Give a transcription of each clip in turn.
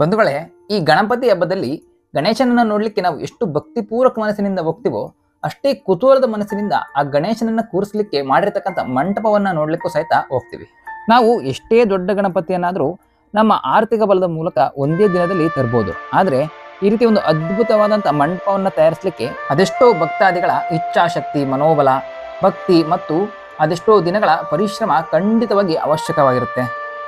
ಬಂಧುಗಳೇ, ಈ ಗಣಪತಿ ಹಬ್ಬದಲ್ಲಿ ಗಣೇಶನನ್ನ ನೋಡ್ಲಿಕ್ಕೆ ನಾವು ಎಷ್ಟು ಭಕ್ತಿಪೂರ್ವಕ ಮನಸ್ಸಿನಿಂದ ಹೋಗ್ತೀವೋ ಅಷ್ಟೇ ಕುತೂಹಲದ ಮನಸ್ಸಿನಿಂದ ಆ ಗಣೇಶನನ್ನ ಕೂರಿಸ್ಲಿಕ್ಕೆ ಮಾಡಿರ್ತಕ್ಕಂಥ ಮಂಟಪವನ್ನ ನೋಡ್ಲಿಕ್ಕೂ ಸಹಿತ ಹೋಗ್ತೀವಿ. ನಾವು ಎಷ್ಟೇ ದೊಡ್ಡ ಗಣಪತಿಯನ್ನಾದ್ರೂ ನಮ್ಮ ಆರ್ಥಿಕ ಬಲದ ಮೂಲಕ ಒಂದೇ ದಿನದಲ್ಲಿ ತರ್ಬೋದು. ಆದ್ರೆ ಈ ರೀತಿ ಒಂದು ಅದ್ಭುತವಾದಂಥ ಮಂಟಪವನ್ನ ತಯಾರಿಸಲಿಕ್ಕೆ ಅದೆಷ್ಟೋ ಭಕ್ತಾದಿಗಳ ಇಚ್ಛಾಶಕ್ತಿ, ಮನೋಬಲ, ಭಕ್ತಿ ಮತ್ತು ಅದೆಷ್ಟೋ ದಿನಗಳ ಪರಿಶ್ರಮ ಖಂಡಿತವಾಗಿ ಅವಶ್ಯಕವಾಗಿರುತ್ತೆ.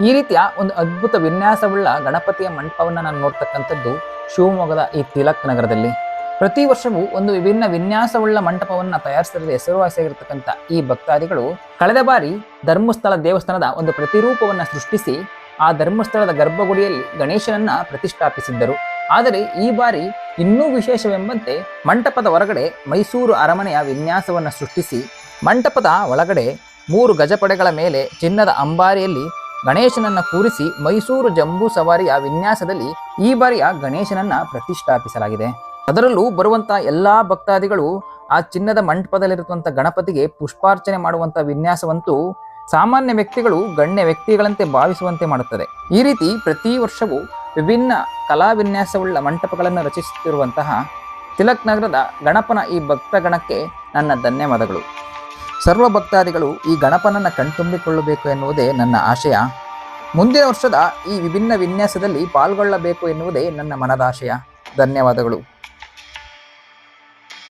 ಈ ರೀತಿಯ ಒಂದು ಅದ್ಭುತ ವಿನ್ಯಾಸವುಳ್ಳ ಗಣಪತಿಯ ಮಂಟಪವನ್ನು ನಾನು ನೋಡ್ತಕ್ಕಂಥದ್ದು ಶಿವಮೊಗ್ಗದ ಈ ತಿಲಕ್ ನಗರದಲ್ಲಿ. ಪ್ರತಿ ವರ್ಷವೂ ಒಂದು ವಿಭಿನ್ನ ವಿನ್ಯಾಸವುಳ್ಳ ಮಂಟಪವನ್ನು ತಯಾರಿಸಿದರೆ ಹೆಸರುವಾಸಿಯಾಗಿರ್ತಕ್ಕಂಥ ಈ ಭಕ್ತಾದಿಗಳು ಕಳೆದ ಬಾರಿ ಧರ್ಮಸ್ಥಳ ದೇವಸ್ಥಾನದ ಒಂದು ಪ್ರತಿರೂಪವನ್ನು ಸೃಷ್ಟಿಸಿ ಆ ಧರ್ಮಸ್ಥಳದ ಗರ್ಭಗುಡಿಯಲ್ಲಿ ಗಣೇಶನನ್ನ ಪ್ರತಿಷ್ಠಾಪಿಸಿದ್ದರು. ಆದರೆ ಈ ಬಾರಿ ಇನ್ನೂ ವಿಶೇಷವೆಂಬಂತೆ ಮಂಟಪದ ಹೊರಗಡೆ ಮೈಸೂರು ಅರಮನೆಯ ವಿನ್ಯಾಸವನ್ನು ಸೃಷ್ಟಿಸಿ ಮಂಟಪದ ಒಳಗಡೆ 3 ಗಜಪಡೆಗಳ ಮೇಲೆ ಚಿನ್ನದ ಅಂಬಾರಿಯಲ್ಲಿ ಗಣೇಶನನ್ನ ಕೂರಿಸಿ ಮೈಸೂರು ಜಂಬೂ ಸವಾರಿಯ ವಿನ್ಯಾಸದಲ್ಲಿ ಈ ಬಾರಿಯ ಗಣೇಶನನ್ನ ಪ್ರತಿಷ್ಠಾಪಿಸಲಾಗಿದೆ. ಅದರಲ್ಲೂ ಬರುವಂತ ಎಲ್ಲಾ ಭಕ್ತಾದಿಗಳು ಆ ಚಿನ್ನದ ಮಂಟಪದಲ್ಲಿರುವಂತ ಗಣಪತಿಗೆ ಪುಷ್ಪಾರ್ಚನೆ ಮಾಡುವಂತ ವಿನ್ಯಾಸವಂತೂ ಸಾಮಾನ್ಯ ವ್ಯಕ್ತಿಗಳು ಗಣ್ಯ ವ್ಯಕ್ತಿಗಳಂತೆ ಭಾವಿಸುವಂತೆ ಮಾಡುತ್ತದೆ. ಈ ರೀತಿ ಪ್ರತಿ ವರ್ಷವೂ ವಿಭಿನ್ನ ಕಲಾ ವಿನ್ಯಾಸವುಳ್ಳ ಮಂಟಪಗಳನ್ನು ರಚಿಸುತ್ತಿರುವಂತಹ ತಿಲಕ್ ನಗರದ ಗಣಪನ ಈ ಭಕ್ತ ಗಣಕ್ಕೆ ನನ್ನ ಧನ್ಯವಾದಗಳು. ಸರ್ವ ಭಕ್ತಾದಿಗಳು ಈ ಗಣಪನನ್ನು ಕಣ್ತುಂಬಿಕೊಳ್ಳಬೇಕು ಎನ್ನುವುದೇ ನನ್ನ ಆಶಯ. ಮುಂದಿನ ವರ್ಷದ ಈ ವಿಭಿನ್ನ ವಿನ್ಯಾಸದಲ್ಲಿ ಪಾಲ್ಗೊಳ್ಳಬೇಕು ಎನ್ನುವುದೇ ನನ್ನ ಮನದಾಶಯ. ಧನ್ಯವಾದಗಳು.